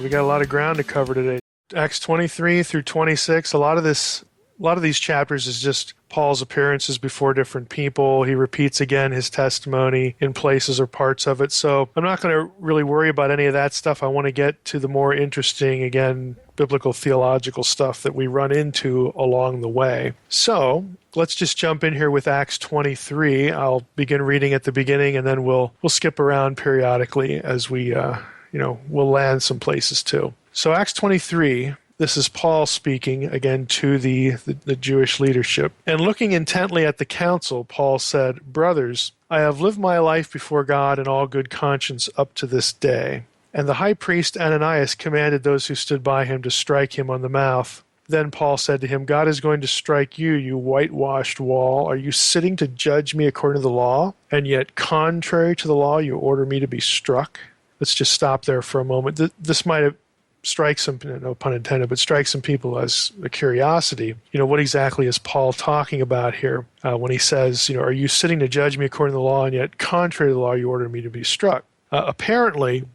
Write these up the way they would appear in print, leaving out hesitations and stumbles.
We got a lot of ground to cover today. Acts 23 through 26, a lot of these chapters is just Paul's appearances before different people. He repeats again his testimony in places or parts of it. So I'm not going to really worry about any of that stuff. I want to get to the more interesting, again, biblical theological stuff that we run into along the way. So let's just jump in here with Acts 23. I'll begin reading at the beginning, and then we'll skip around periodically as we we'll land some places too. So Acts 23, this is Paul speaking again to the Jewish leadership. And looking intently at the council, Paul said, "Brothers, I have lived my life before God in all good conscience up to this day." And the high priest Ananias commanded those who stood by him to strike him on the mouth. Then Paul said to him, "God is going to strike you, you whitewashed wall. Are you sitting to judge me according to the law? And yet contrary to the law, you order me to be struck?" Let's just stop there for a moment. This might have struck some, no pun intended, but strike some people as a curiosity. What exactly is Paul talking about here when he says, "Are you sitting to judge me according to the law, and yet contrary to the law, you order me to be struck?" Apparently,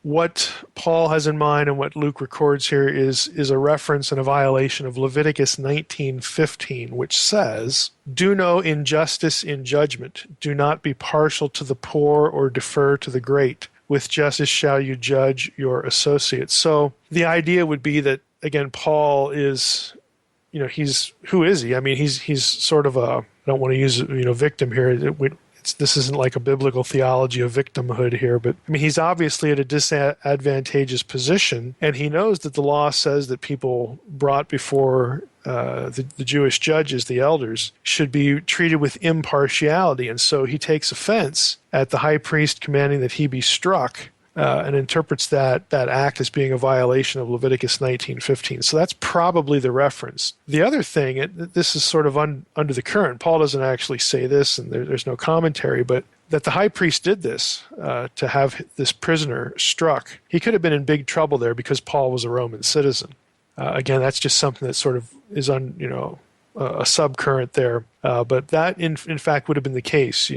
what Paul has in mind and what Luke records here is a reference and a violation of Leviticus 19:15, which says, "Do no injustice in judgment. Do not be partial to the poor or defer to the great. With justice shall you judge your associates." So the idea would be that, again, Paul is, who is he? I mean, he's sort of I don't want to use, victim here. This isn't like a biblical theology of victimhood here, but I mean, he's obviously at a disadvantageous position, and he knows that the law says that people brought before the Jewish judges, the elders, should be treated with impartiality. And so he takes offense at the high priest commanding that he be struck and interprets that act as being a violation of Leviticus 19:15. So that's probably the reference. The other thing, this is sort of under the current. Paul doesn't actually say this, and there's no commentary, but that the high priest did this to have this prisoner struck. He could have been in big trouble there because Paul was a Roman citizen. Again, that's just something that sort of is a subcurrent there. But that, in fact, would have been the case.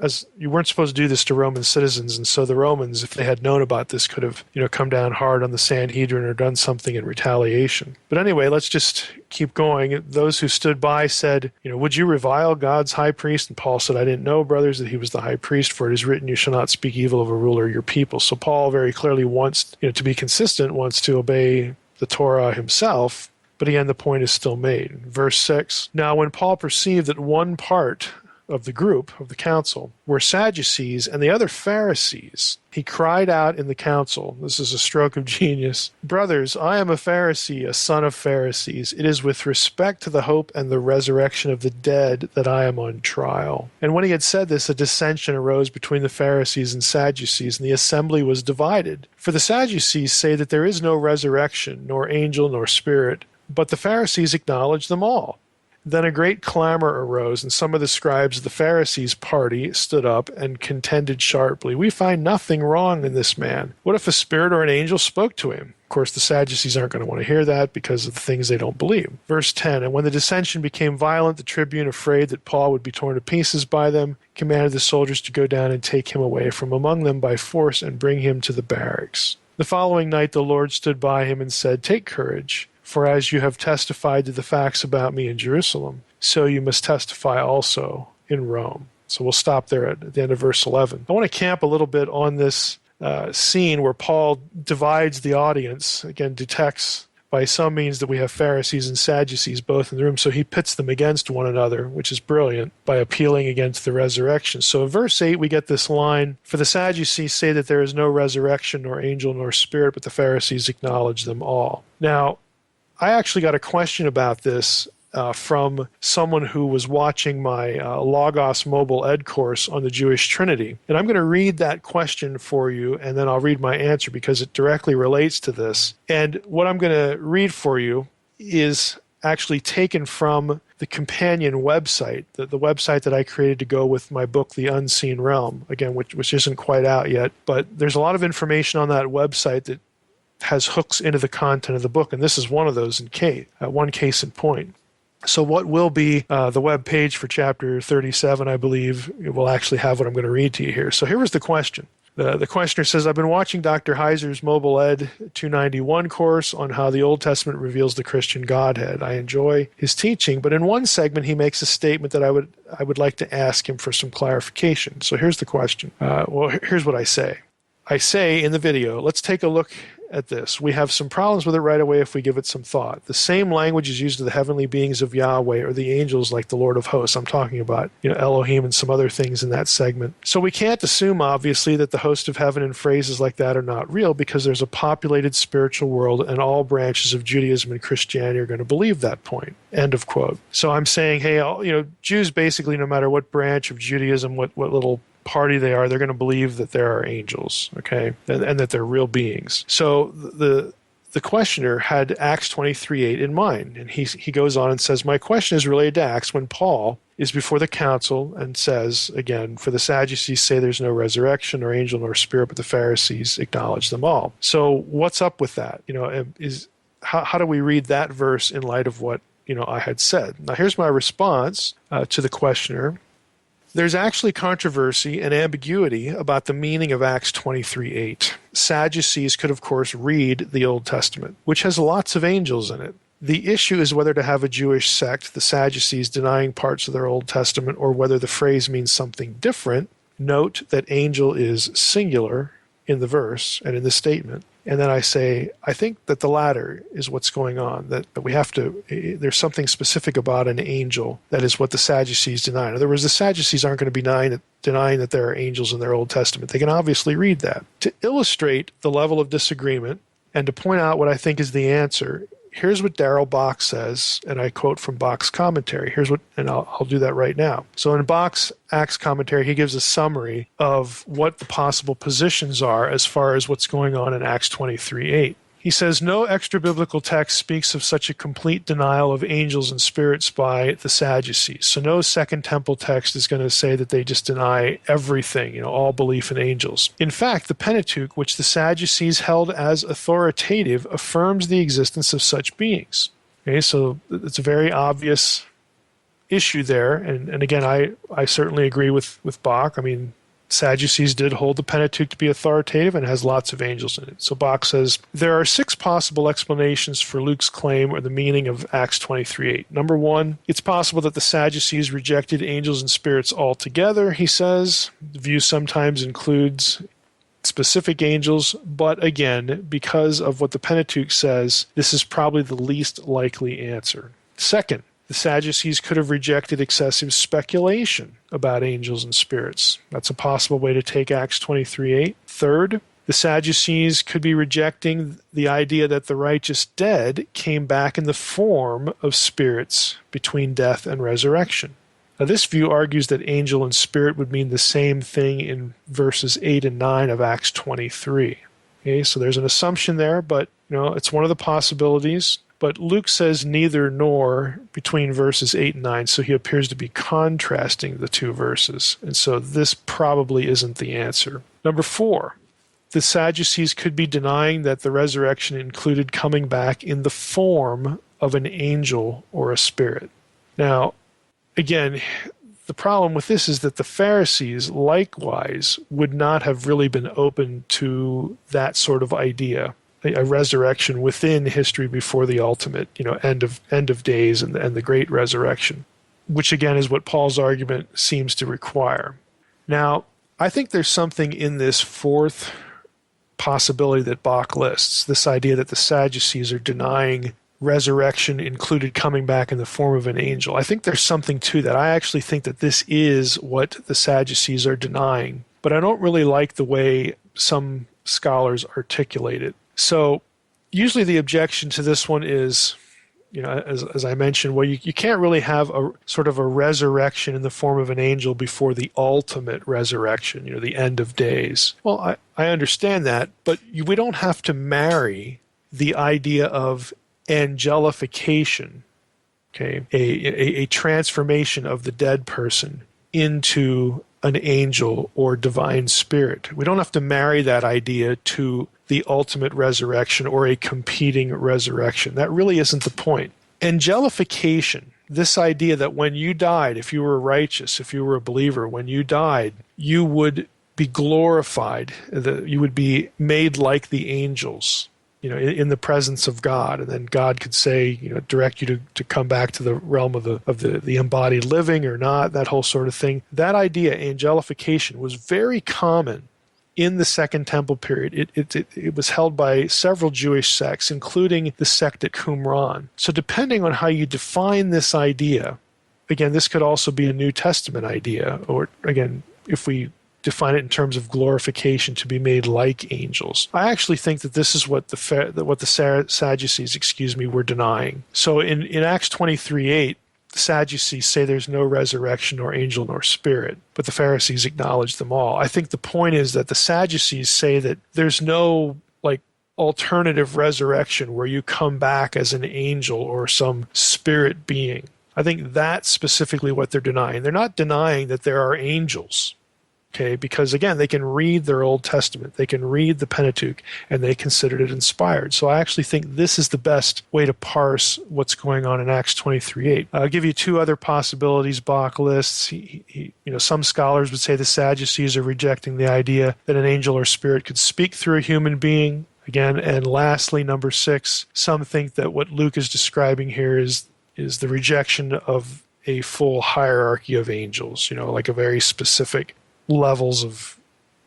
As you weren't supposed to do this to Roman citizens, and so the Romans, if they had known about this, could have come down hard on the Sanhedrin or done something in retaliation. But anyway, let's just keep going. Those who stood by said, "Would you revile God's high priest?" And Paul said, "I didn't know, brothers, that he was the high priest, for it is written, you shall not speak evil of a ruler of your people." So Paul very clearly wants to be consistent, wants to obey the Torah himself. But again, the point is still made. Verse 6, "Now when Paul perceived that one part of the group, of the council, were Sadducees and the other Pharisees, he cried out in the council," this is a stroke of genius, "Brothers, I am a Pharisee, a son of Pharisees. It is with respect to the hope and the resurrection of the dead that I am on trial." And when he had said this, a dissension arose between the Pharisees and Sadducees, and the assembly was divided. For the Sadducees say that there is no resurrection, nor angel, nor spirit, but the Pharisees acknowledge them all. Then a great clamor arose, and some of the scribes of the Pharisees' party stood up and contended sharply, "We find nothing wrong in this man. What if a spirit or an angel spoke to him?" Of course, the Sadducees aren't going to want to hear that because of the things they don't believe. Verse 10, "And when the dissension became violent, the tribune, afraid that Paul would be torn to pieces by them, commanded the soldiers to go down and take him away from among them by force and bring him to the barracks. The following night the Lord stood by him and said, 'Take courage. For as you have testified to the facts about me in Jerusalem, so you must testify also in Rome.'" So we'll stop there at the end of verse 11. I want to camp a little bit on this scene where Paul divides the audience, again, detects by some means that we have Pharisees and Sadducees both in the room, so he pits them against one another, which is brilliant, by appealing against the resurrection. So in verse 8, we get this line, "For the Sadducees say that there is no resurrection, nor angel, nor spirit, but the Pharisees acknowledge them all." Now, I actually got a question about this from someone who was watching my Logos Mobile Ed course on the Jewish Trinity. And I'm going to read that question for you, and then I'll read my answer because it directly relates to this. And what I'm going to read for you is actually taken from the companion website, the website that I created to go with my book, The Unseen Realm, again, which isn't quite out yet. But there's a lot of information on that website that has hooks into the content of the book, and this is one of those one case in point. So what will be the web page for chapter 37, I believe, it will actually have what I'm going to read to you here. So here was the question. The questioner says, I've been watching Dr. Heiser's Mobile Ed 291 course on how the Old Testament reveals the Christian Godhead. I enjoy his teaching, but in one segment he makes a statement that I would like to ask him for some clarification. So here's the question. Here's what I say. I say in the video, let's take a look at this. We have some problems with it right away if we give it some thought. The same language is used of the heavenly beings of Yahweh or the angels like the Lord of hosts. I'm talking about, Elohim and some other things in that segment. So we can't assume, obviously, that the host of heaven and phrases like that are not real because there's a populated spiritual world and all branches of Judaism and Christianity are going to believe that point. End of quote. So I'm saying, hey, Jews basically, no matter what branch of Judaism, what little party they are, they're going to believe that there are angels, okay, and that they're real beings. So the questioner had Acts 23:8 in mind, and he goes on and says, my question is related to Acts when Paul is before the council and says, again, for the Sadducees say there's no resurrection or angel nor spirit, but the Pharisees acknowledge them all. So what's up with that? How do we read that verse in light of what I had said? Now here's my response to the questioner. There's actually controversy and ambiguity about the meaning of Acts 23:8. Sadducees could, of course, read the Old Testament, which has lots of angels in it. The issue is whether to have a Jewish sect, the Sadducees, denying parts of their Old Testament, or whether the phrase means something different. Note that angel is singular in the verse and in the statement. And then I say, I think that the latter is what's going on, that we have to, there's something specific about an angel that is what the Sadducees deny. In other words, the Sadducees aren't going to be denying that there are angels in their Old Testament. They can obviously read that. To illustrate the level of disagreement and to point out what I think is the answer, here's what Darrell Bock says, and I quote from Bock's commentary. And I'll do that right now. So in Bock's Acts commentary, he gives a summary of what the possible positions are as far as what's going on in Acts 23:8. He says, no extra-biblical text speaks of such a complete denial of angels and spirits by the Sadducees. So no Second Temple text is going to say that they just deny everything, all belief in angels. In fact, the Pentateuch, which the Sadducees held as authoritative, affirms the existence of such beings. Okay, so it's a very obvious issue there. And again, I certainly agree with Bock. I mean, Sadducees did hold the Pentateuch to be authoritative and has lots of angels in it. So Bock says, there are 6 possible explanations for Luke's claim or the meaning of Acts 23:8. Number 1, it's possible that the Sadducees rejected angels and spirits altogether, he says. The view sometimes includes specific angels, but again, because of what the Pentateuch says, this is probably the least likely answer. Second, the Sadducees could have rejected excessive speculation about angels and spirits. That's a possible way to take Acts 23:8. Third, the Sadducees could be rejecting the idea that the righteous dead came back in the form of spirits between death and resurrection. Now, this view argues that angel and spirit would mean the same thing in verses 8 and 9 of Acts 23. Okay, so there's an assumption there, but it's one of the possibilities. But Luke says neither nor between verses 8 and 9, so he appears to be contrasting the two verses. And so this probably isn't the answer. Number 4, the Sadducees could be denying that the resurrection included coming back in the form of an angel or a spirit. Now, again, the problem with this is that the Pharisees likewise would not have really been open to that sort of idea. A resurrection within history before the ultimate, end of days and the great resurrection, which again is what Paul's argument seems to require. Now, I think there's something in this 4th possibility that Bock lists, this idea that the Sadducees are denying resurrection included coming back in the form of an angel. I think there's something to that. I actually think that this is what the Sadducees are denying, but I don't really like the way some scholars articulate it. So usually the objection to this one is, as I mentioned, well, you can't really have a sort of a resurrection in the form of an angel before the ultimate resurrection, the end of days. Well, I understand that, but we don't have to marry the idea of angelification, okay, a transformation of the dead person into an angel or divine spirit. We don't have to marry that idea to the ultimate resurrection or a competing resurrection. That really isn't the point. Angelification, this idea that when you died, if you were righteous, if you were a believer, when you died, you would be glorified, that you would be made like the angels, in the presence of God. And then God could say, direct you to come back to the realm of the embodied living or not, that whole sort of thing. That idea, angelification, was very common in the Second Temple period. It was held by several Jewish sects, including the sect at Qumran. So depending on how you define this idea, again, this could also be a New Testament idea, or again, if we define it in terms of glorification, to be made like angels. I actually think that this is what the Sadducees, were denying. So in Acts 23:8, the Sadducees say there's no resurrection, nor angel, nor spirit, but the Pharisees acknowledge them all. I think the point is that the Sadducees say that there's no alternative resurrection where you come back as an angel or some spirit being. I think that's specifically what they're denying. They're not denying that there are angels. Okay, because again, they can read their Old Testament, they can read the Pentateuch, and they considered it inspired. So I actually think this is the best way to parse what's going on in Acts 23:8. I'll give you two other possibilities Bach lists. Some scholars would say the Sadducees are rejecting the idea that an angel or spirit could speak through a human being. Again, and lastly, number 6, some think that what Luke is describing here is the rejection of a full hierarchy of angels, like a very specific levels of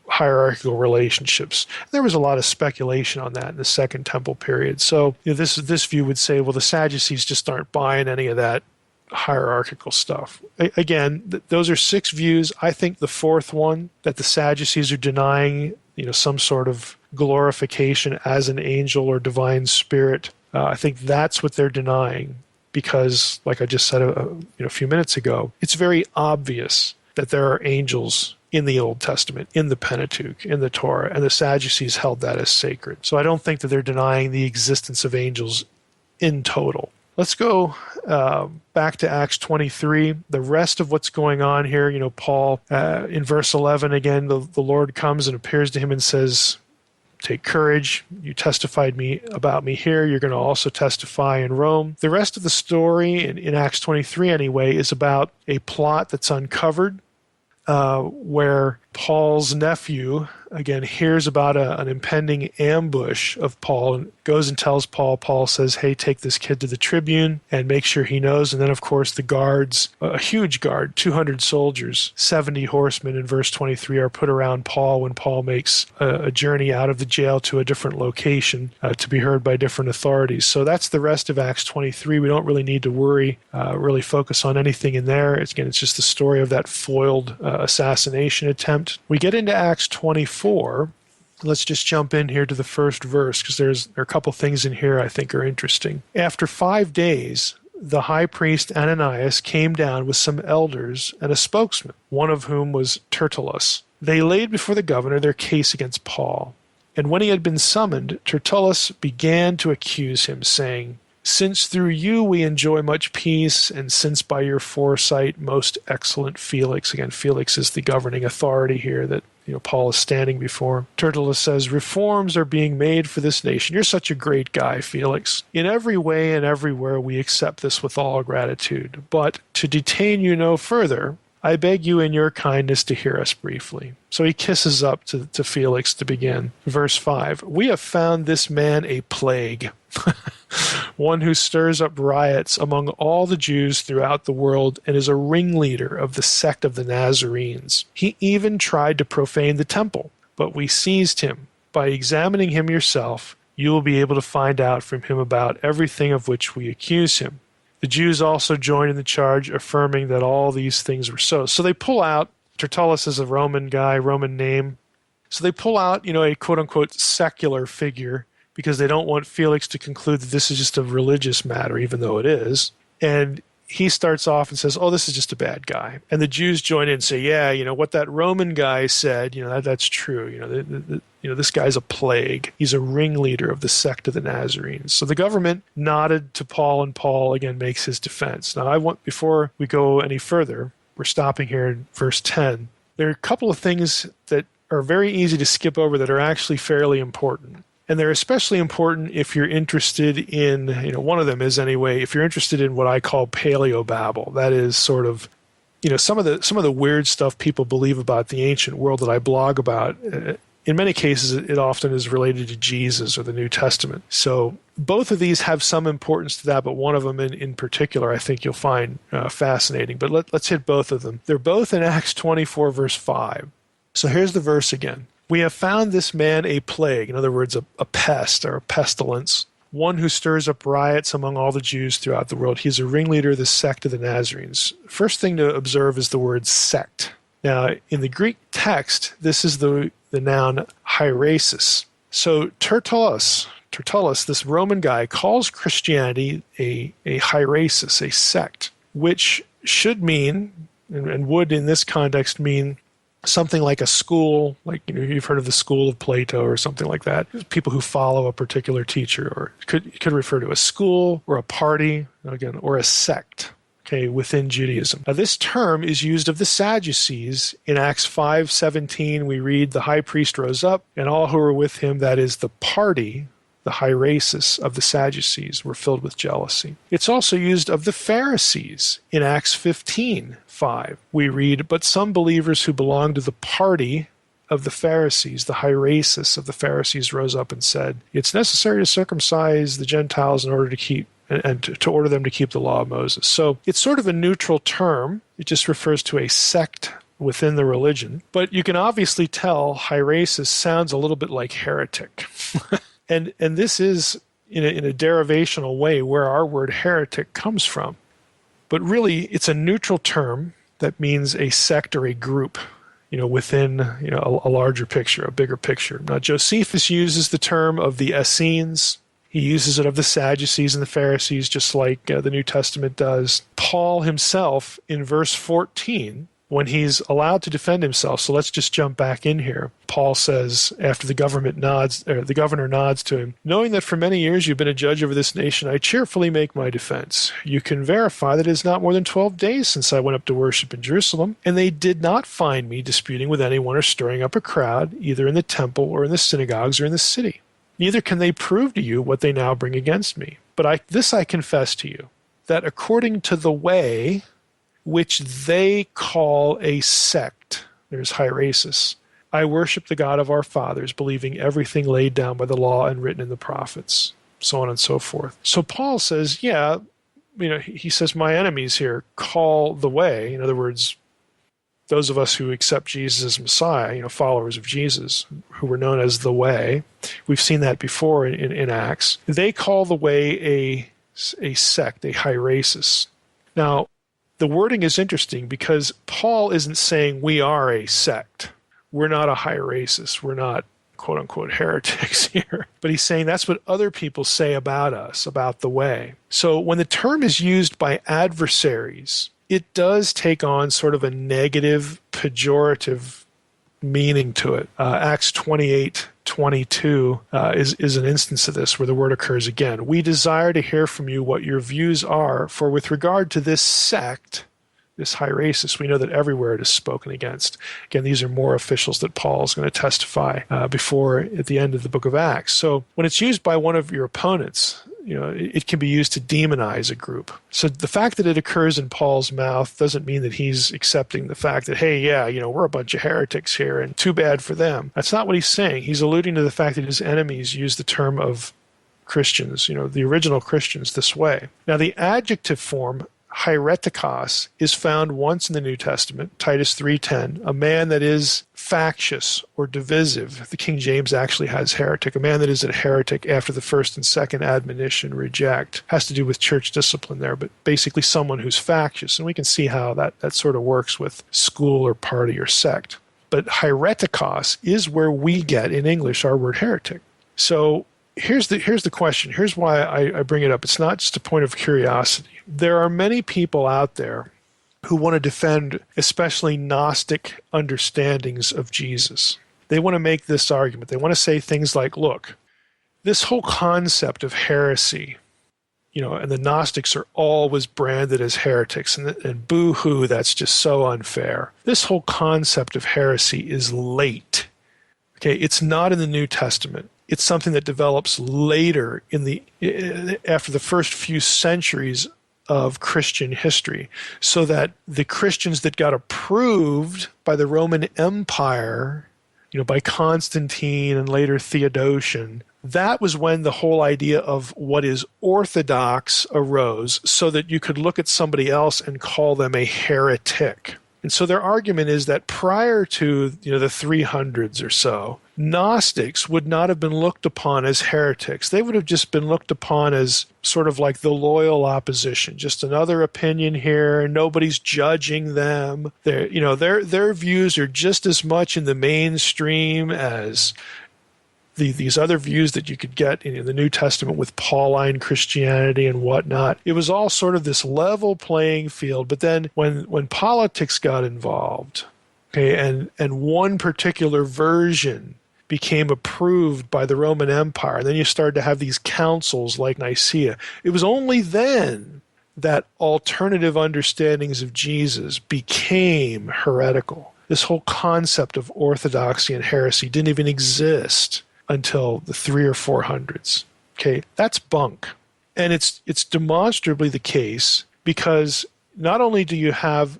hierarchical relationships. There was a lot of speculation on that in the Second Temple period. So this view would say, well, the Sadducees just aren't buying any of that hierarchical stuff. Again, those are 6 views. I think the fourth one, that the Sadducees are denying some sort of glorification as an angel or divine spirit, I think that's what they're denying, because like I just said a few minutes ago, it's very obvious that there are angels in the Old Testament, in the Pentateuch, in the Torah, and the Sadducees held that as sacred. So I don't think that they're denying the existence of angels in total. Let's go back to Acts 23. The rest of what's going on here, Paul, in verse 11, again, the Lord comes and appears to him and says, take courage. You testified about me here. You're going to also testify in Rome. The rest of the story in Acts 23 anyway is about a plot that's uncovered, where Paul's nephew, again, hears about an impending ambush of Paul and goes and tells Paul. Paul says, hey, take this kid to the tribune and make sure he knows. And then, of course, the guards, a huge guard, 200 soldiers, 70 horsemen in verse 23 are put around Paul when Paul makes a journey out of the jail to a different location to be heard by different authorities. So that's the rest of Acts 23. We don't really need to worry, really focus on anything in there. It's just the story of that foiled assassination attempt. We get into Acts 24. Let's just jump in here to the first verse, because there are a couple things in here I think are interesting. After 5 days, the high priest Ananias came down with some elders and a spokesman, one of whom was Tertullus. They laid before the governor their case against Paul. And when he had been summoned, Tertullus began to accuse him, saying, since through you we enjoy much peace, and since by your foresight, most excellent Felix, again, Felix is the governing authority here that Paul is standing before. Tertullus says, reforms are being made for this nation. You're such a great guy, Felix. In every way and everywhere we accept this with all gratitude. But to detain you no further, I beg you in your kindness to hear us briefly. So he kisses up to Felix to begin. Verse 5, we have found this man a plague, one who stirs up riots among all the Jews throughout the world and is a ringleader of the sect of the Nazarenes. He even tried to profane the temple, but we seized him. By examining him yourself, you will be able to find out from him about everything of which we accuse him. The Jews also joined in the charge, affirming that all these things were so. So they pull out, Tertullus is a Roman guy, Roman name. So they pull out, a quote-unquote secular figure, because they don't want Felix to conclude that this is just a religious matter, even though it is. And he starts off and says, this is just a bad guy. And the Jews join in and say, yeah, what that Roman guy said, that's true. This guy's a plague. He's a ringleader of the sect of the Nazarenes. So the government nodded to Paul, and Paul again makes his defense. Now, before we go any further, we're stopping here in verse 10. There are a couple of things that are very easy to skip over that are actually fairly important. And they're especially important if you're interested in, one of them is anyway, if you're interested in what I call paleobabble. That is sort of some of the weird stuff people believe about the ancient world that I blog about, in many cases, it often is related to Jesus or the New Testament. So both of these have some importance to that, but one of them in particular I think you'll find fascinating. But let's hit both of them. They're both in Acts 24, verse 5. So here's the verse again. We have found this man a plague, in other words, a pest or a pestilence, one who stirs up riots among all the Jews throughout the world. He's a ringleader of the sect of the Nazarenes. First thing to observe is the word sect. Now, in the Greek text, this is the noun heresis. So Tertullus, this Roman guy, calls Christianity a heresis, a sect, which should mean, and would in this context mean, something like a school, like you've heard of the school of Plato or something like that. People who follow a particular teacher, or it could refer to a school or a party, again, or a sect. Okay, within Judaism. Now, this term is used of the Sadducees. In Acts 5:17, we read, the high priest rose up, and all who were with him, that is the party, the heresis of the Sadducees, were filled with jealousy. It's also used of the Pharisees. In Acts 15:5, we read, but some believers who belonged to the party of the Pharisees, the heresis of the Pharisees, rose up and said, it's necessary to circumcise the Gentiles in order to keep and to order them to keep the law of Moses. So it's sort of a neutral term. It just refers to a sect within the religion. But you can obviously tell heresis sounds a little bit like heretic. and this is, in a derivational way, where our word heretic comes from. But really, it's a neutral term that means a sect or a group, within a larger picture, a bigger picture. Now, Josephus uses the term of the Essenes. He uses it of the Sadducees and the Pharisees, just like the New Testament does. Paul himself, in verse 14, when he's allowed to defend himself, so let's just jump back in here. Paul says, after the governor nods to him, knowing that for many years you've been a judge over this nation, I cheerfully make my defense. You can verify that it is not more than 12 days since I went up to worship in Jerusalem, and they did not find me disputing with anyone or stirring up a crowd, either in the temple or in the synagogues or in the city. Neither can they prove to you what they now bring against me. But this I confess to you, that according to the way which they call a sect, there's heresis, I worship the God of our fathers, believing everything laid down by the law and written in the prophets, so on and so forth. So Paul says, he says, my enemies here call the way, in other words, those of us who accept Jesus as Messiah, followers of Jesus, who were known as the Way. We've seen that before in Acts. They call the Way a sect, a heresis. Now, the wording is interesting because Paul isn't saying we are a sect. We're not a heresis. We're not, quote-unquote, heretics here. But he's saying that's what other people say about us, about the Way. So when the term is used by adversaries, it does take on sort of a negative, pejorative meaning to it. Acts 28:22 is an instance of this where the word occurs again. We desire to hear from you what your views are, for with regard to this sect, this heresis, we know that everywhere it is spoken against. Again, these are more officials that Paul is going to testify before at the end of the book of Acts. So when it's used by one of your opponents, it can be used to demonize a group. So the fact that it occurs in Paul's mouth doesn't mean that he's accepting the fact that, hey, we're a bunch of heretics here and too bad for them. That's not what he's saying. He's alluding to the fact that his enemies use the term of Christians, the original Christians, this way. Now, the adjective form, heretikos, is found once in the New Testament, Titus 3:10, a man that is factious or divisive. The King James actually has heretic. A man that is a heretic after the first and second admonition, reject. Has to do with church discipline there, but basically someone who's factious. And we can see how that sort of works with school or party or sect. But heretikos is where we get in English our word heretic. So here's the question. Here's why I bring it up. It's not just a point of curiosity. There are many people out there who want to defend especially Gnostic understandings of Jesus. They want to make this argument. They want to say things like, look, this whole concept of heresy, and the Gnostics are always branded as heretics, and boo-hoo, that's just so unfair. This whole concept of heresy is late. Okay, it's not in the New Testament. It's something that develops later after the first few centuries of Christian history, so that the Christians that got approved by the Roman Empire, by Constantine and later Theodosian, that was when the whole idea of what is orthodox arose, so that you could look at somebody else and call them a heretic. And so their argument is that prior to the 300s or so, Gnostics would not have been looked upon as heretics. They would have just been looked upon as sort of like the loyal opposition, just another opinion here, and nobody's judging them. Their views are just as much in the mainstream as these other views that you could get in the New Testament with Pauline Christianity and whatnot. It was all sort of this level playing field. But then when politics got involved, and one particular version became approved by the Roman Empire, and then you started to have these councils like Nicaea, it was only then that alternative understandings of Jesus became heretical. This whole concept of orthodoxy and heresy didn't even exist until the 300s or 400s. Okay, that's bunk. And it's demonstrably the case because not only do you have,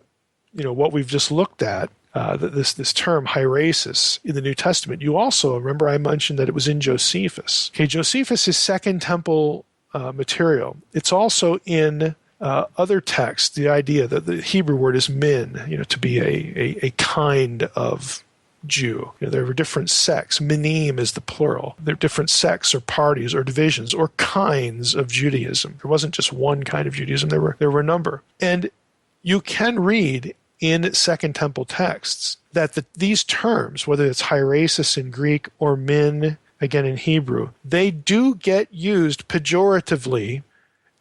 what we've just looked at, this term hieresis in the New Testament, you also, remember I mentioned that it was in Josephus. Okay, Josephus is Second Temple material. It's also in other texts, the idea that the Hebrew word is min, to be a kind of Jew. There were different sects. Minim is the plural. There are different sects or parties or divisions or kinds of Judaism. There wasn't just one kind of Judaism. There were a number. And you can read in Second Temple texts that these terms, whether it's hieresis in Greek or min, again in Hebrew, they do get used pejoratively,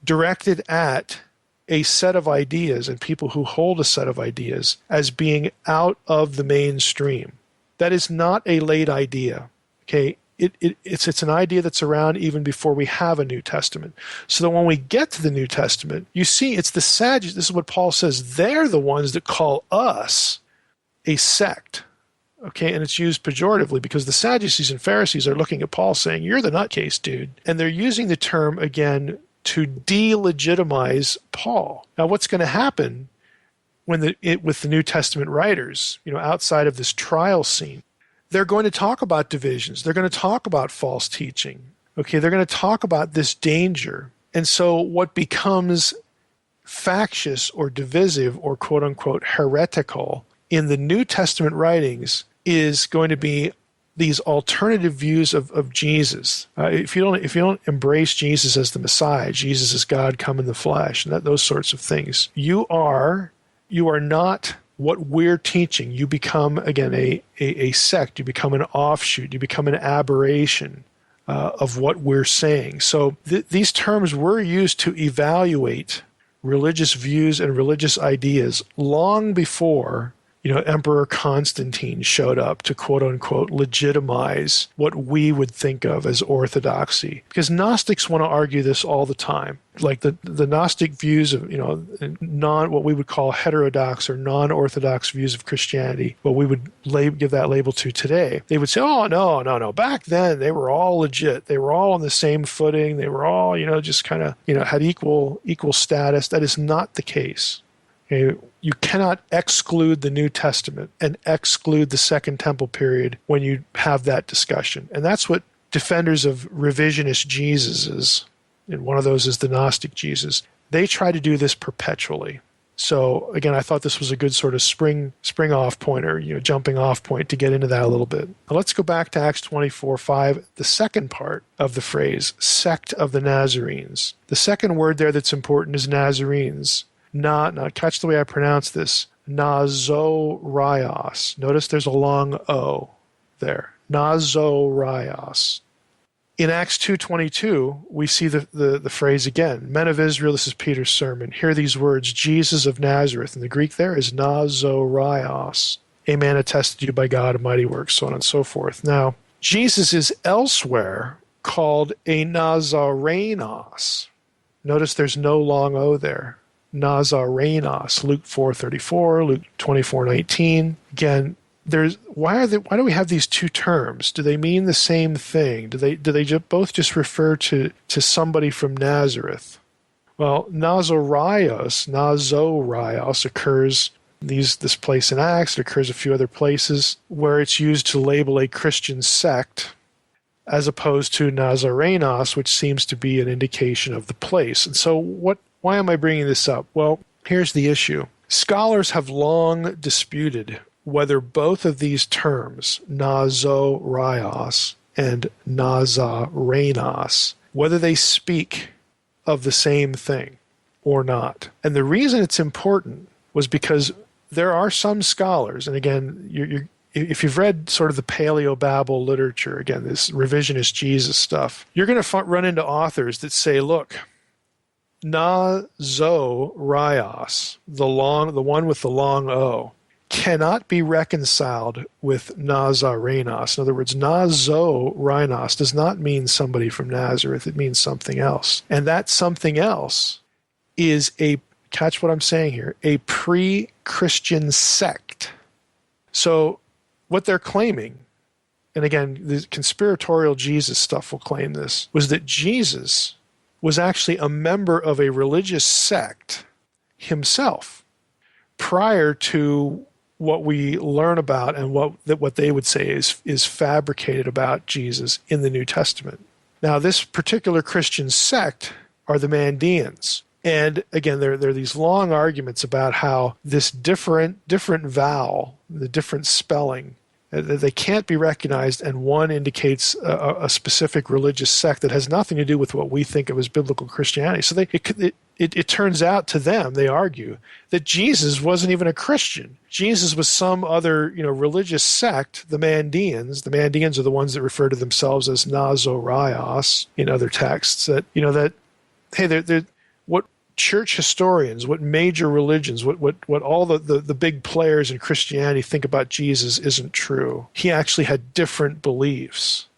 directed at a set of ideas and people who hold a set of ideas as being out of the mainstream. That is not a late idea. Okay, it's an idea that's around even before we have a New Testament. So that when we get to the New Testament, you see it's the Sadducees. This is what Paul says. They're the ones that call us a sect. Okay, and it's used pejoratively because the Sadducees and Pharisees are looking at Paul saying, "You're the nutcase, dude." And they're using the term again to delegitimize Paul. Now, what's going to happen with the New Testament writers, outside of this trial scene, they're going to talk about divisions. They're going to talk about false teaching. Okay, they're going to talk about this danger. And so what becomes factious or divisive or quote unquote heretical in the New Testament writings is going to be these alternative views of Jesus. If you don't embrace Jesus as the Messiah, Jesus as God come in the flesh, and those sorts of things, you are not what we're teaching. You become, again, a sect. You become an offshoot. You become an aberration of what we're saying. So these terms were used to evaluate religious views and religious ideas long before Emperor Constantine showed up to quote-unquote legitimize what we would think of as orthodoxy. Because Gnostics want to argue this all the time. Like the Gnostic views of, what we would call heterodox or non-orthodox views of Christianity, what we would give that label to today. They would say, oh, no. Back then, they were all legit. They were all on the same footing. They were all, just kind of, had equal status. That is not the case. Okay? You cannot exclude the New Testament and exclude the Second Temple period when you have that discussion. And that's what defenders of revisionist Jesuses, and one of those is the Gnostic Jesus, they try to do this perpetually. So again, I thought this was a good sort of spring off point or jumping off point to get into that a little bit. Now let's go back to Acts 24:5, the second part of the phrase, sect of the Nazarenes. The second word there that's important is Nazarenes. Catch the way I pronounce this. Nazorios. Notice there's a long O there. Nazorios. In Acts 2:22, we see the phrase again. Men of Israel, this is Peter's sermon. Hear these words, Jesus of Nazareth. And the Greek there is Nazorios. A man attested to you by God of mighty works, so on and so forth. Now, Jesus is elsewhere called a Nazarenos. Notice there's no long O there. Nazarenos, Luke 4:34, Luke 24:19. Again, why do we have these two terms? Do they mean the same thing? Do they both just refer to somebody from Nazareth? Well, Nazorios occurs this place in Acts. It occurs a few other places where it's used to label a Christian sect, as opposed to Nazarenos, which seems to be an indication of the place. And so why am I bringing this up? Well, here's the issue. Scholars have long disputed whether both of these terms, Nazorios and Nazarenos, whether they speak of the same thing or not. And the reason it's important was because there are some scholars, and again, if you've read sort of the Paleo-Babel literature, again, this revisionist Jesus stuff, you're going to run into authors that say, look, Nazorios, the one with the long O, cannot be reconciled with Nazarenos. In other words, Nazarenos does not mean somebody from Nazareth. It means something else. And that something else is catch what I'm saying here, a pre-Christian sect. So what they're claiming, and again, the conspiratorial Jesus stuff will claim this, was that Jesus was actually a member of a religious sect himself prior to what we learn about and what they would say is fabricated about Jesus in the New Testament. Now, this particular Christian sect are the Mandeans. And again, there are these long arguments about how this different vowel, the different spelling, they can't be recognized, and one indicates a specific religious sect that has nothing to do with what we think of as biblical Christianity. So it turns out to them, they argue, that Jesus wasn't even a Christian. Jesus was some other religious sect, the Mandeans. The Mandeans are the ones that refer to themselves as Nazorios in other texts. That they're what church historians, what major religions, what all the big players in Christianity think about Jesus isn't true. He actually had different beliefs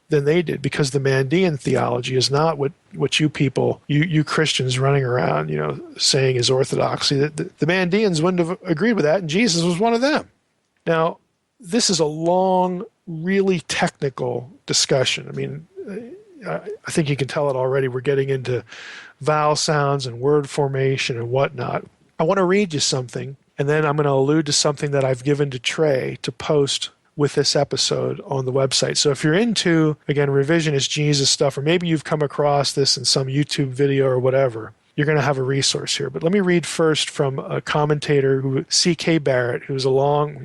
than they did, because the Mandean theology is not what you people, you Christians running around, saying is orthodoxy. The Mandeans wouldn't have agreed with that, and Jesus was one of them. Now, this is a long, really technical discussion. I mean, I think you can tell it already. We're getting into vowel sounds and word formation and whatnot. I want to read you something, and then I'm going to allude to something that I've given to Trey to post with this episode on the website. So if you're into, again, revisionist Jesus stuff, or maybe you've come across this in some YouTube video or whatever, you're going to have a resource here. But let me read first from a commentator, C.K. Barrett, who's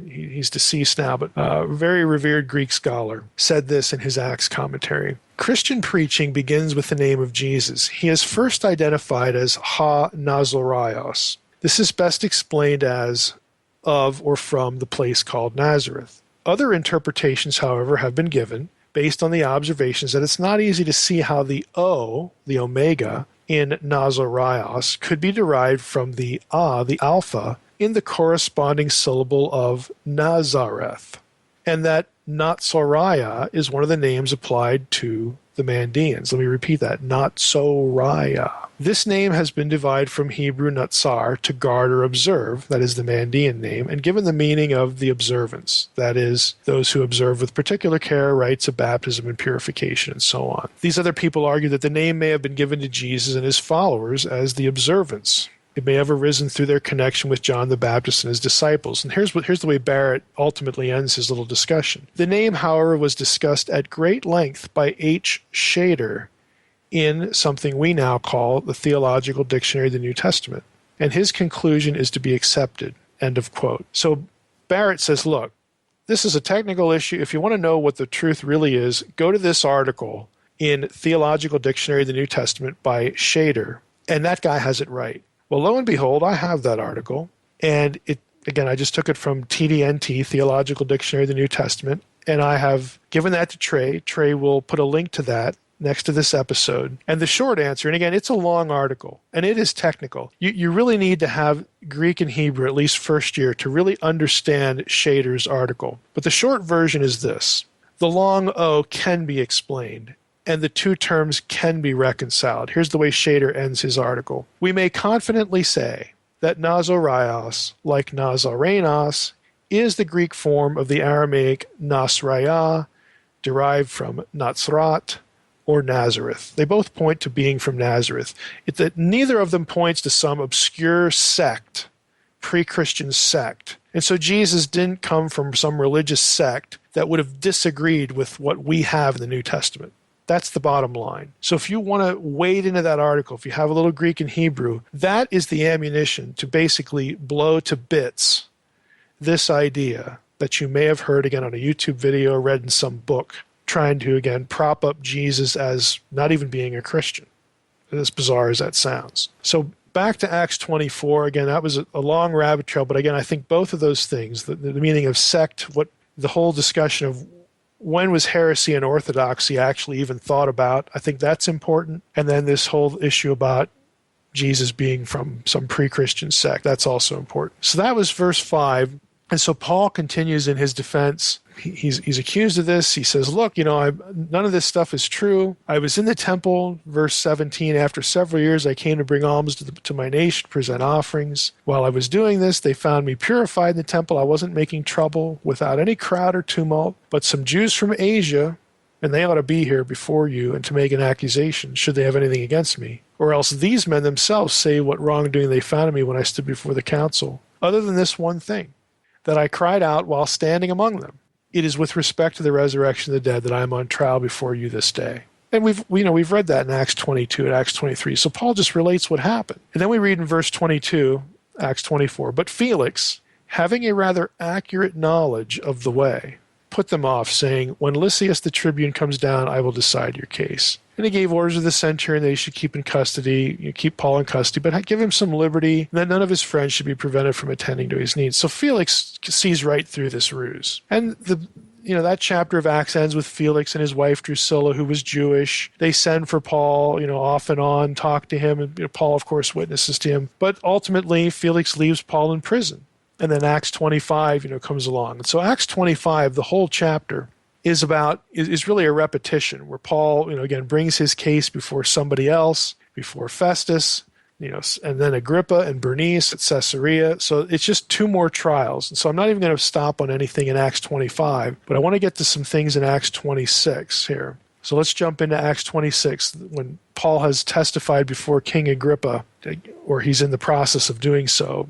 he's deceased now, but a very revered Greek scholar, said this in his Acts commentary. Christian preaching begins with the name of Jesus. He is first identified as Ha-Nazorios. This is best explained as of or from the place called Nazareth. Other interpretations, however, have been given based on the observations that it's not easy to see how the O, the omega, in Nazorios could be derived from the alpha, in the corresponding syllable of Nazareth, and that Natsoriah is one of the names applied to the Mandeans. Let me repeat that, Natsoriah. This name has been derived from Hebrew natsar, to guard or observe, that is the Mandean name, and given the meaning of the observance, that is, those who observe with particular care rites of baptism and purification and so on. These other people argue that the name may have been given to Jesus and his followers as the observance. It may have arisen through their connection with John the Baptist and his disciples. And here's the way Barrett ultimately ends his little discussion. The name, however, was discussed at great length by H. Shader in something we now call the Theological Dictionary of the New Testament. And his conclusion is to be accepted. End of quote. So Barrett says, look, this is a technical issue. If you want to know what the truth really is, go to this article in Theological Dictionary of the New Testament by Shader, and that guy has it right. Well, lo and behold, I have that article, and I just took it from TDNT, Theological Dictionary of the New Testament, and I have given that to Trey. Trey will put a link to that next to this episode. And the short answer, and again, it's a long article, and it is technical. You really need to have Greek and Hebrew, at least first year, to really understand Shader's article. But the short version is this. The long O can be explained, and the two terms can be reconciled. Here's the way Shader ends his article. We may confidently say that Nazorios, like Nazarenos, is the Greek form of the Aramaic Nasraya, derived from Natsrat, or Nazareth. They both point to being from Nazareth. Neither of them points to some obscure sect, pre-Christian sect. And so Jesus didn't come from some religious sect that would have disagreed with what we have in the New Testament. That's the bottom line. So if you want to wade into that article, if you have a little Greek and Hebrew, that is the ammunition to basically blow to bits this idea that you may have heard again on a YouTube video or read in some book, trying to, again, prop up Jesus as not even being a Christian, as bizarre as that sounds. So back to Acts 24, again, that was a long rabbit trail, but again, I think both of those things, the meaning of sect, what the whole discussion of when was heresy and orthodoxy actually even thought about, I think that's important. And then this whole issue about Jesus being from some pre-Christian sect, that's also important. So that was verse 5. And so Paul continues in his defense. He's accused of this. He says, look, none of this stuff is true. I was in the temple, verse 17, after several years I came to bring alms to my nation, present offerings. While I was doing this, they found me purified in the temple. I wasn't making trouble without any crowd or tumult. But some Jews from Asia, and they ought to be here before you and to make an accusation, should they have anything against me. Or else these men themselves say what wrongdoing they found in me when I stood before the council. Other than this one thing, that I cried out while standing among them. It is with respect to the resurrection of the dead that I am on trial before you this day. And we've read that in Acts 22 and Acts 23. So Paul just relates what happened. And then we read in verse 22, Acts 24, but Felix, having a rather accurate knowledge of the way, put them off, saying, when Lysias the tribune comes down, I will decide your case. And he gave orders to the centurion that he should keep in custody, keep Paul in custody, but give him some liberty, and that none of his friends should be prevented from attending to his needs. So Felix sees right through this ruse. And that chapter of Acts ends with Felix and his wife Drusilla, who was Jewish. They send for Paul, off and on, talk to him, and Paul, of course, witnesses to him. But ultimately, Felix leaves Paul in prison. And then Acts 25, comes along. And so Acts 25, the whole chapter, is really a repetition where Paul, again, brings his case before somebody else, before Festus, and then Agrippa and Bernice at Caesarea. So it's just two more trials. And so I'm not even going to stop on anything in Acts 25, but I want to get to some things in Acts 26 here. So let's jump into Acts 26, when Paul has testified before King Agrippa, or he's in the process of doing so.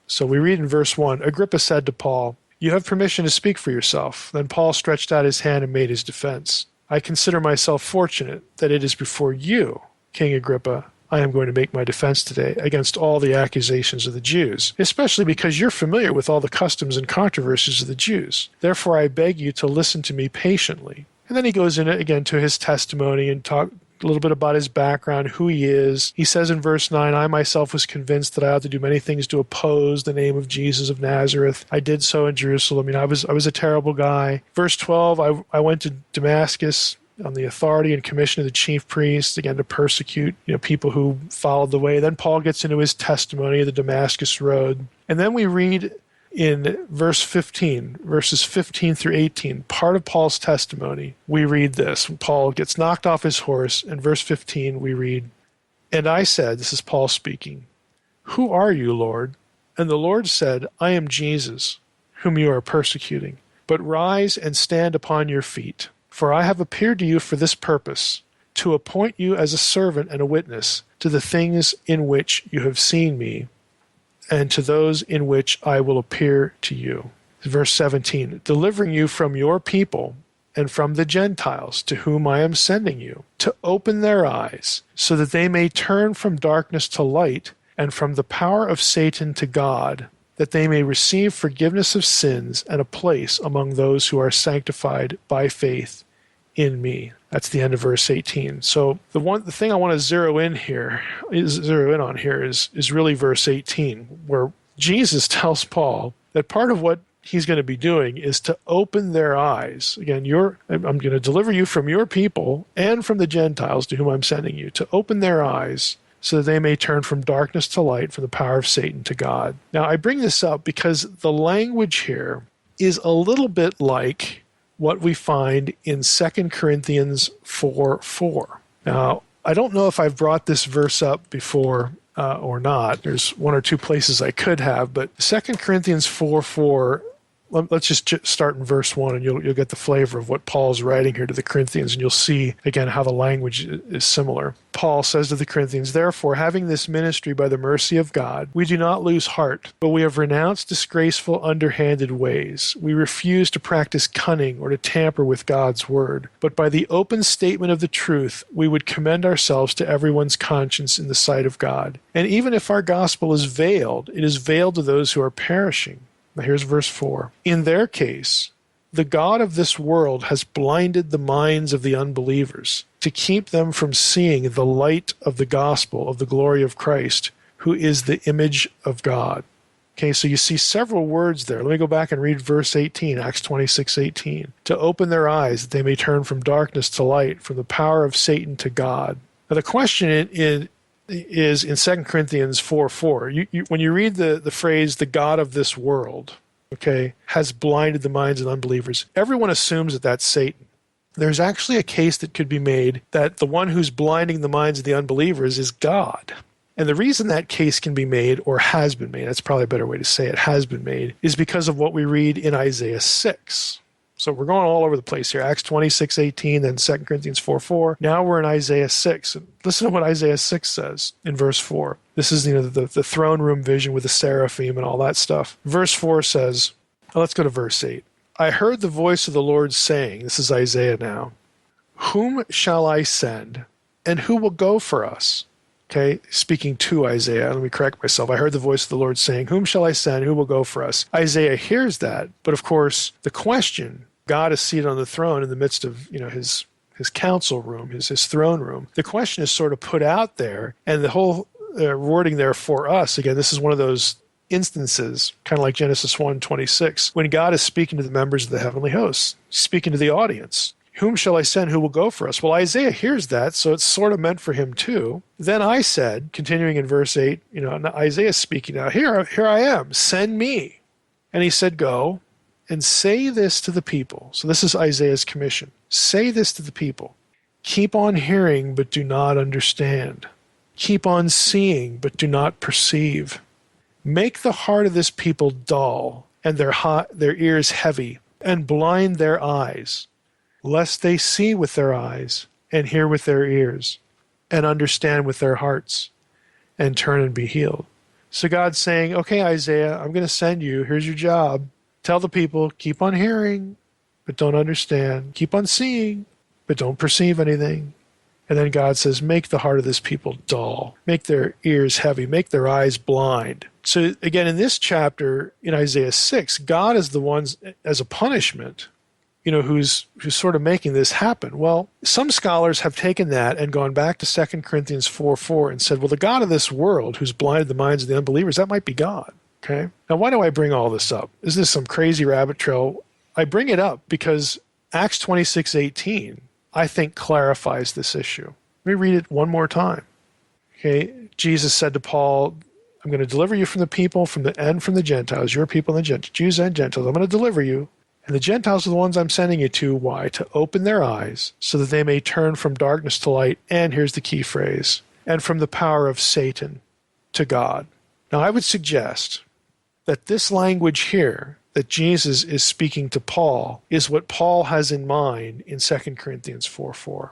So we read in verse 1, Agrippa said to Paul, you have permission to speak for yourself. Then Paul stretched out his hand and made his defense. I consider myself fortunate that it is before you, King Agrippa, I am going to make my defense today against all the accusations of the Jews, especially because you're familiar with all the customs and controversies of the Jews. Therefore, I beg you to listen to me patiently. And then he goes in again to his testimony and talk a little bit about his background, who he is. He says in verse 9, I myself was convinced that I ought to do many things to oppose the name of Jesus of Nazareth. I did so in Jerusalem. I was a terrible guy. Verse 12, I went to Damascus on the authority and commission of the chief priests, again, to persecute people who followed the way. Then Paul gets into his testimony of the Damascus road. And then we read in verse 15, verses 15 through 18, part of Paul's testimony, we read this. When Paul gets knocked off his horse, in verse 15 we read, and I said, this is Paul speaking, who are you, Lord? And the Lord said, I am Jesus, whom you are persecuting. But rise and stand upon your feet, for I have appeared to you for this purpose, to appoint you as a servant and a witness to the things in which you have seen me, and to those in which I will appear to you. Verse 17, delivering you from your people and from the Gentiles to whom I am sending you, to open their eyes, so that they may turn from darkness to light and from the power of Satan to God, that they may receive forgiveness of sins and a place among those who are sanctified by faith in me. That's the end of verse 18. So the thing I want to zero in on here is really verse 18, where Jesus tells Paul that part of what he's going to be doing is to open their eyes. Again, I'm going to deliver you from your people and from the Gentiles to whom I'm sending you, to open their eyes so that they may turn from darkness to light, from the power of Satan to God. Now, I bring this up because the language here is a little bit like what we find in 2 Corinthians 4:4. Now, I don't know if I've brought this verse up before or not. There's one or two places I could have, but 2 Corinthians 4:4 let's just start in verse 1, and you'll get the flavor of what Paul's writing here to the Corinthians, and you'll see, again, how the language is similar. Paul says to the Corinthians, "Therefore, having this ministry by the mercy of God, we do not lose heart, but we have renounced disgraceful, underhanded ways. We refuse to practice cunning or to tamper with God's word. But by the open statement of the truth, we would commend ourselves to everyone's conscience in the sight of God. And even if our gospel is veiled, it is veiled to those who are perishing." Now here's verse 4. "In their case, the God of this world has blinded the minds of the unbelievers to keep them from seeing the light of the gospel of the glory of Christ, who is the image of God." Okay, so you see several words there. Let me go back and read verse 18, Acts 26:18. "To open their eyes that they may turn from darkness to light, from the power of Satan to God." Now the question is in 2 Corinthians 4:4. When you read the phrase, "the God of this world," okay, has blinded the minds of unbelievers, everyone assumes that that's Satan. There's actually a case that could be made that the one who's blinding the minds of the unbelievers is God. And the reason that case can be made, or has been made, that's probably a better way to say it, has been made, is because of what we read in Isaiah 6. So we're going all over the place here. Acts 26:18, then 2 Corinthians 4:4. Now we're in Isaiah 6. Listen to what Isaiah 6 says in verse 4. This is the throne room vision with the seraphim and all that stuff. Verse 4 says, let's go to verse 8. "I heard the voice of the Lord saying," this is Isaiah now, "Whom shall I send, and who will go for us?" Okay, speaking to Isaiah. Let me correct myself. "I heard the voice of the Lord saying, Whom shall I send? Who will go for us?" Isaiah hears that, but of course, the question, God is seated on the throne in the midst of his council room, his throne room. The question is sort of put out there, and the whole wording there for us, again, this is one of those instances, kind of like Genesis 1:26, when God is speaking to the members of the heavenly hosts, speaking to the audience. "Whom shall I send? Who will go for us?" Well, Isaiah hears that, so it's sort of meant for him too. "Then I said," continuing in verse 8, Isaiah's speaking now, here I am, send me. "And he said, Go and say this to the people." So this is Isaiah's commission. "Say this to the people. Keep on hearing, but do not understand. Keep on seeing, but do not perceive. Make the heart of this people dull, and their ears heavy, and blind their eyes, lest they see with their eyes, and hear with their ears, and understand with their hearts, and turn and be healed." So God's saying, okay, Isaiah, I'm going to send you. Here's your job. Tell the people, keep on hearing, but don't understand. Keep on seeing, but don't perceive anything. And then God says, make the heart of this people dull. Make their ears heavy. Make their eyes blind. So again, in this chapter, in Isaiah 6, God is the one, as a punishment, who's sort of making this happen. Well, some scholars have taken that and gone back to 2 Corinthians 4:4 and said, well, the God of this world who's blinded the minds of the unbelievers, that might be God. Okay? Now, why do I bring all this up? Is this some crazy rabbit trail? I bring it up because Acts 26:18, I think, clarifies this issue. Let me read it one more time. Okay? Jesus said to Paul, I'm going to deliver you from the people, from the Gentiles, your people and the Gentiles, Jews and Gentiles. I'm going to deliver you. And the Gentiles are the ones I'm sending you to. Why? To open their eyes so that they may turn from darkness to light. And here's the key phrase, and from the power of Satan to God. Now, I would suggest that this language here that Jesus is speaking to Paul is what Paul has in mind in 2 Corinthians 4:4.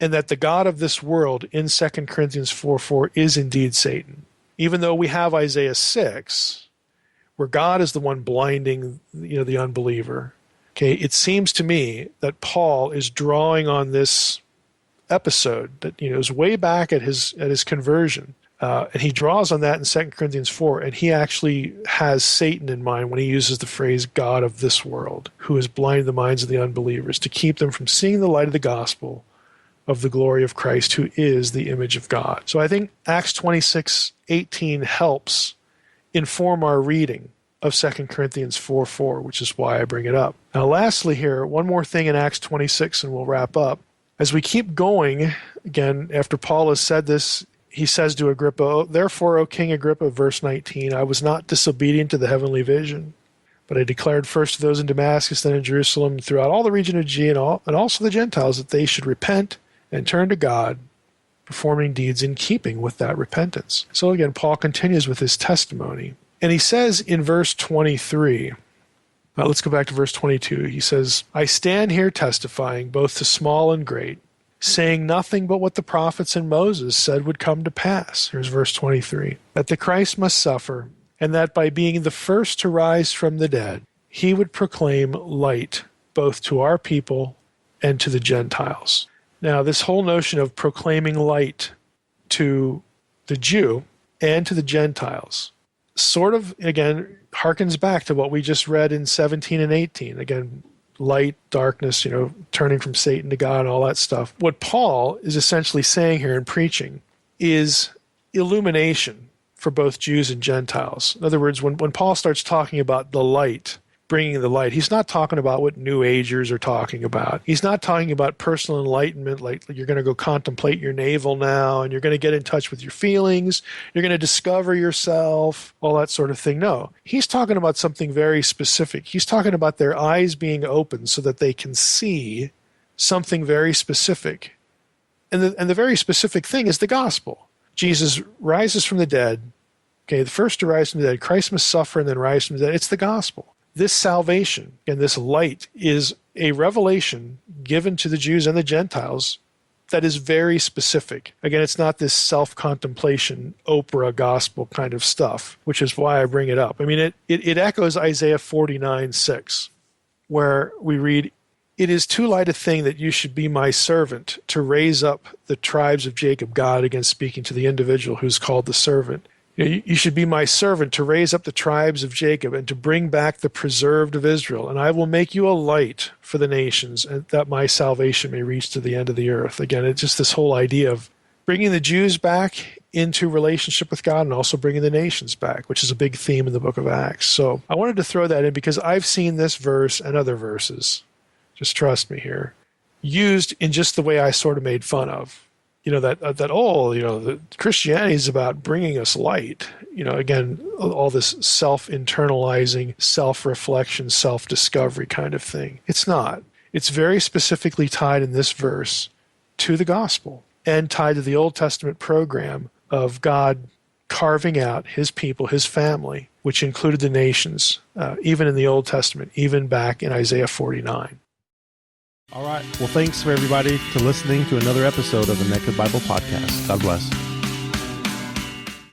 And that the God of this world in 2 Corinthians 4:4 is indeed Satan. Even though we have Isaiah 6, where God is the one blinding, the unbeliever. Okay, it seems to me that Paul is drawing on this episode that is way back at his conversion, and he draws on that in 2 Corinthians 4, and he actually has Satan in mind when he uses the phrase "God of this world," who has blinded the minds of the unbelievers to keep them from seeing the light of the gospel of the glory of Christ, who is the image of God. So I think Acts 26:18 helps inform our reading of 2 Corinthians 4:4, which is why I bring it up. Now, lastly here, one more thing in Acts 26, and we'll wrap up. As we keep going, again, after Paul has said this, he says to Agrippa, "Therefore, O King Agrippa," verse 19, "I was not disobedient to the heavenly vision, but I declared first to those in Damascus, then in Jerusalem, throughout all the region of Judea, and also the Gentiles, that they should repent and turn to God, performing deeds in keeping with that repentance." So again, Paul continues with his testimony. And he says in verse 23, Let's go back to verse 22. He says, I stand here testifying both to small and great, saying nothing but what the prophets and Moses said would come to pass. Here's verse 23. That the Christ must suffer, and that by being the first to rise from the dead, he would proclaim light both to our people and to the Gentiles. Now, this whole notion of proclaiming light to the Jew and to the Gentiles sort of, again, harkens back to what we just read in 17 and 18. Again, light, darkness, turning from Satan to God, all that stuff. What Paul is essentially saying here in preaching is illumination for both Jews and Gentiles. In other words, when Paul starts talking about the light, bringing the light, he's not talking about what New Agers are talking about. He's not talking about personal enlightenment, like you're going to go contemplate your navel now, and you're going to get in touch with your feelings, you're going to discover yourself, all that sort of thing. No, he's talking about something very specific. He's talking about their eyes being open so that they can see something very specific. And the very specific thing is the gospel. Jesus rises from the dead. Okay, the first to rise from the dead. Christ must suffer and then rise from the dead. It's the gospel. This salvation and this light is a revelation given to the Jews and the Gentiles that is very specific. Again, it's not this self-contemplation, Oprah gospel kind of stuff, which is why I bring it up. I mean, it echoes Isaiah 49:6, where we read, it is too light a thing that you should be my servant to raise up the tribes of Jacob, God again speaking to the individual who's called the servant. You should be my servant to raise up the tribes of Jacob and to bring back the preserved of Israel. And I will make you a light for the nations, and that my salvation may reach to the end of the earth. Again, it's just this whole idea of bringing the Jews back into relationship with God and also bringing the nations back, which is a big theme in the book of Acts. So I wanted to throw that in because I've seen this verse and other verses, just trust me here, used in just the way I sort of made fun of. The Christianity is about bringing us light. Again, all this self-internalizing, self-reflection, self-discovery kind of thing. It's not. It's very specifically tied in this verse to the gospel and tied to the Old Testament program of God carving out his people, his family, which included the nations, even in the Old Testament, even back in Isaiah 49. All right. Well, thanks for everybody for listening to another episode of the Naked Bible Podcast. God bless.